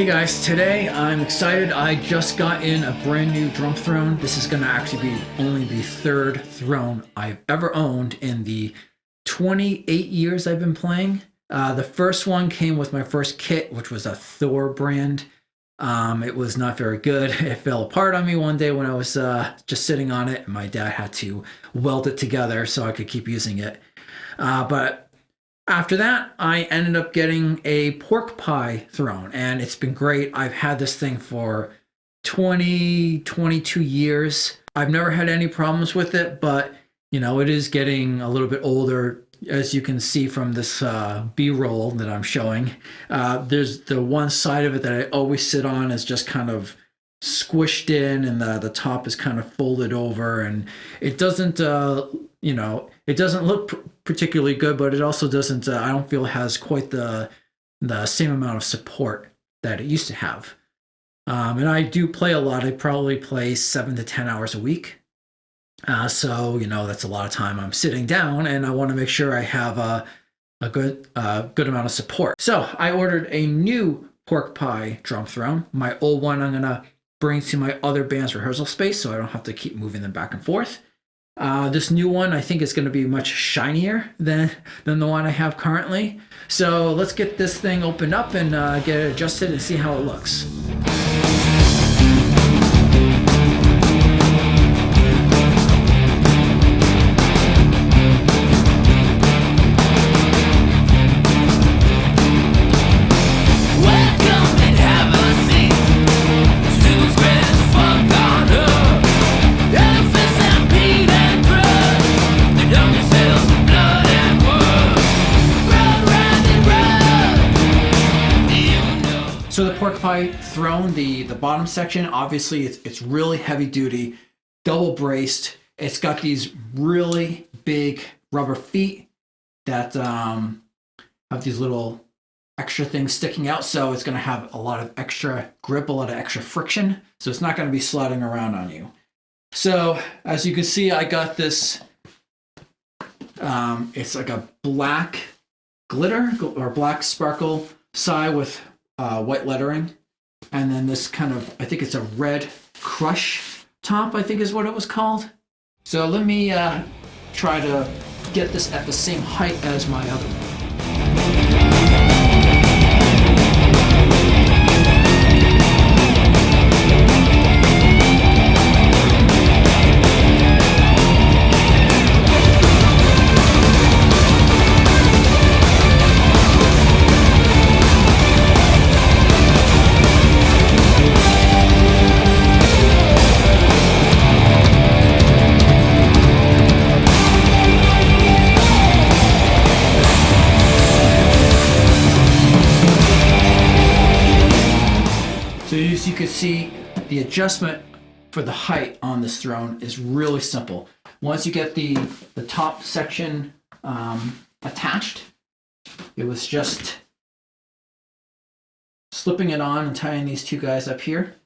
Hey guys, today I'm excited. I just got in a brand new drum throne. This is going to actually be only the third throne I've ever owned in the 28 years I've been playing. The first one came with my first kit, which was a Thor brand. It was not very good. It fell apart on me one day when I was just sitting on it, and my dad had to weld it together so I could keep using it. But after that, I ended up getting a pork pie throne, and it's been great. I've had this thing for 22 years. I've never had any problems with it, but it is getting a little bit older. As you can see from this B-roll that I'm showing, there's the one side of it that I always sit on is just kind of squished in, and the top is kind of folded over, and it doesn't it doesn't look particularly good, but it also doesn't I don't feel it has quite the same amount of support that it used to have. And I do play a lot. I probably play 7 to 10 hours a week, so that's a lot of time I'm sitting down, and I want to make sure I have a good amount of support. So I ordered a new pork pie drum throne. My old one I'm gonna bring to my other band's rehearsal space, so I don't have to keep moving them back and forth. This new one I think is going to be much shinier than the one I have currently. So let's get this thing opened up and get it adjusted and see how it looks. So the pork pie throne, the bottom section, obviously it's really heavy duty, double braced. It's got these really big rubber feet that have these little extra things sticking out. So it's going to have a lot of extra grip, a lot of extra friction. So it's not going to be sliding around on you. So as you can see, I got this, it's like a black glitter or black sparkle side with white lettering, and then this kind of, I think it's a red crush top, I think is what it was called. So let me try to get this at the same height as my other one. So as you can see, the adjustment for the height on this throne is really simple. Once you get the top section attached, it was just slipping it on and tying these two guys up here.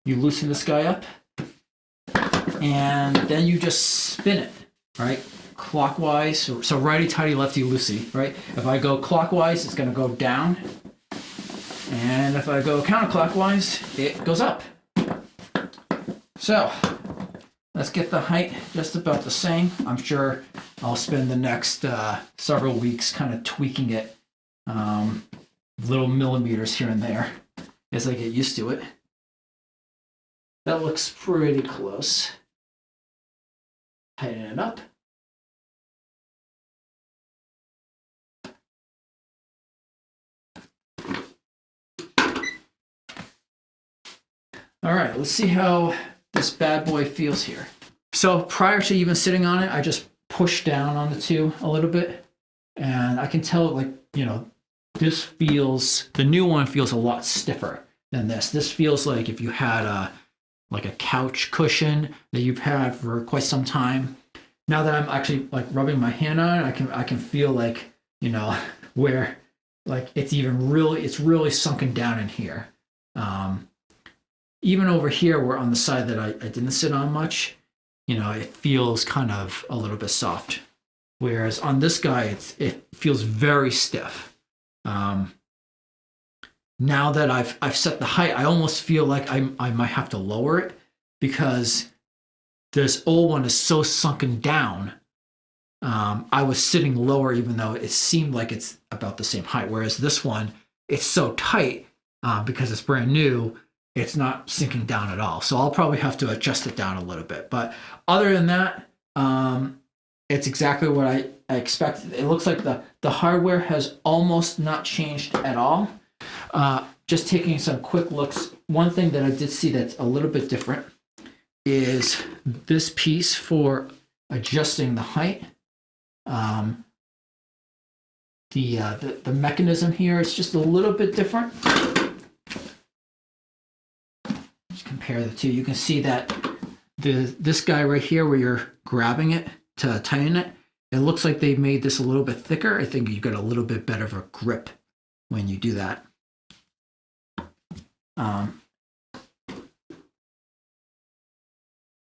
You loosen this guy up, and then you just spin it, right? Clockwise, so righty-tighty, lefty-loosey, right? If I go clockwise, it's gonna go down. And if I go counterclockwise, it goes up. So let's get the height just about the same. I'm sure I'll spend the next several weeks kind of tweaking it, little millimeters here and there as I get used to it. That looks pretty close. Tighten it up. All right, let's see how this bad boy feels here. So prior to even sitting on it, I just pushed down on the two a little bit, and I can tell, this feels, the new one feels a lot stiffer than this. This feels like if you had a couch cushion that you've had for quite some time. Now that I'm actually rubbing my hand on it, I can feel where it's really sunken down in here. Even over here, where on the side that I didn't sit on much, it feels kind of a little bit soft. Whereas on this guy, it feels very stiff. now that I've set the height, I almost feel like I might have to lower it because this old one is so sunken down. I was sitting lower even though it seemed like it's about the same height. Whereas this one, it's so tight because it's brand new, it's not sinking down at all. So I'll probably have to adjust it down a little bit. But other than that, it's exactly what I expected. It looks like the hardware has almost not changed at all. Just taking some quick looks, one thing that I did see that's a little bit different is this piece for adjusting the height. The mechanism here is just a little bit different. Just compare the two. You can see that this guy right here where you're grabbing it to tighten it, it looks like they made this a little bit thicker. I think you get a little bit better of a grip when you do that.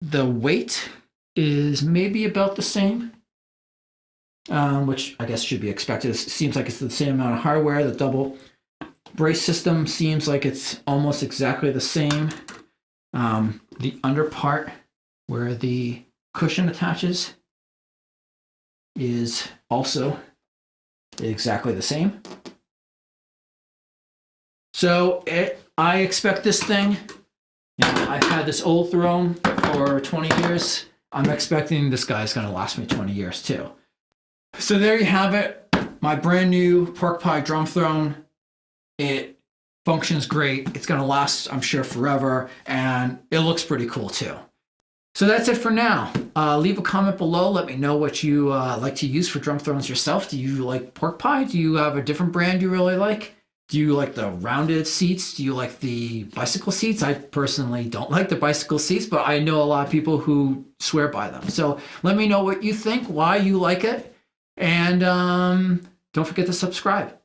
The weight is maybe about the same, which I guess should be expected. It seems like it's the same amount of hardware. The double brace system seems like it's almost exactly the same. The under part where the cushion attaches is also exactly the same. So I expect this thing, I've had this old throne for 20 years. I'm expecting this guy's going to last me 20 years too. So there you have it. My brand new Pork Pie drum throne. It functions great. It's going to last, I'm sure, forever. And it looks pretty cool too. So that's it for now. Leave a comment below. Let me know what you like to use for drum thrones yourself. Do you like Pork Pie? Do you have a different brand you really like? Do you like the rounded seats? Do you like the bicycle seats? I personally don't like the bicycle seats, but I know a lot of people who swear by them. So let me know what you think, why you like it, and don't forget to subscribe.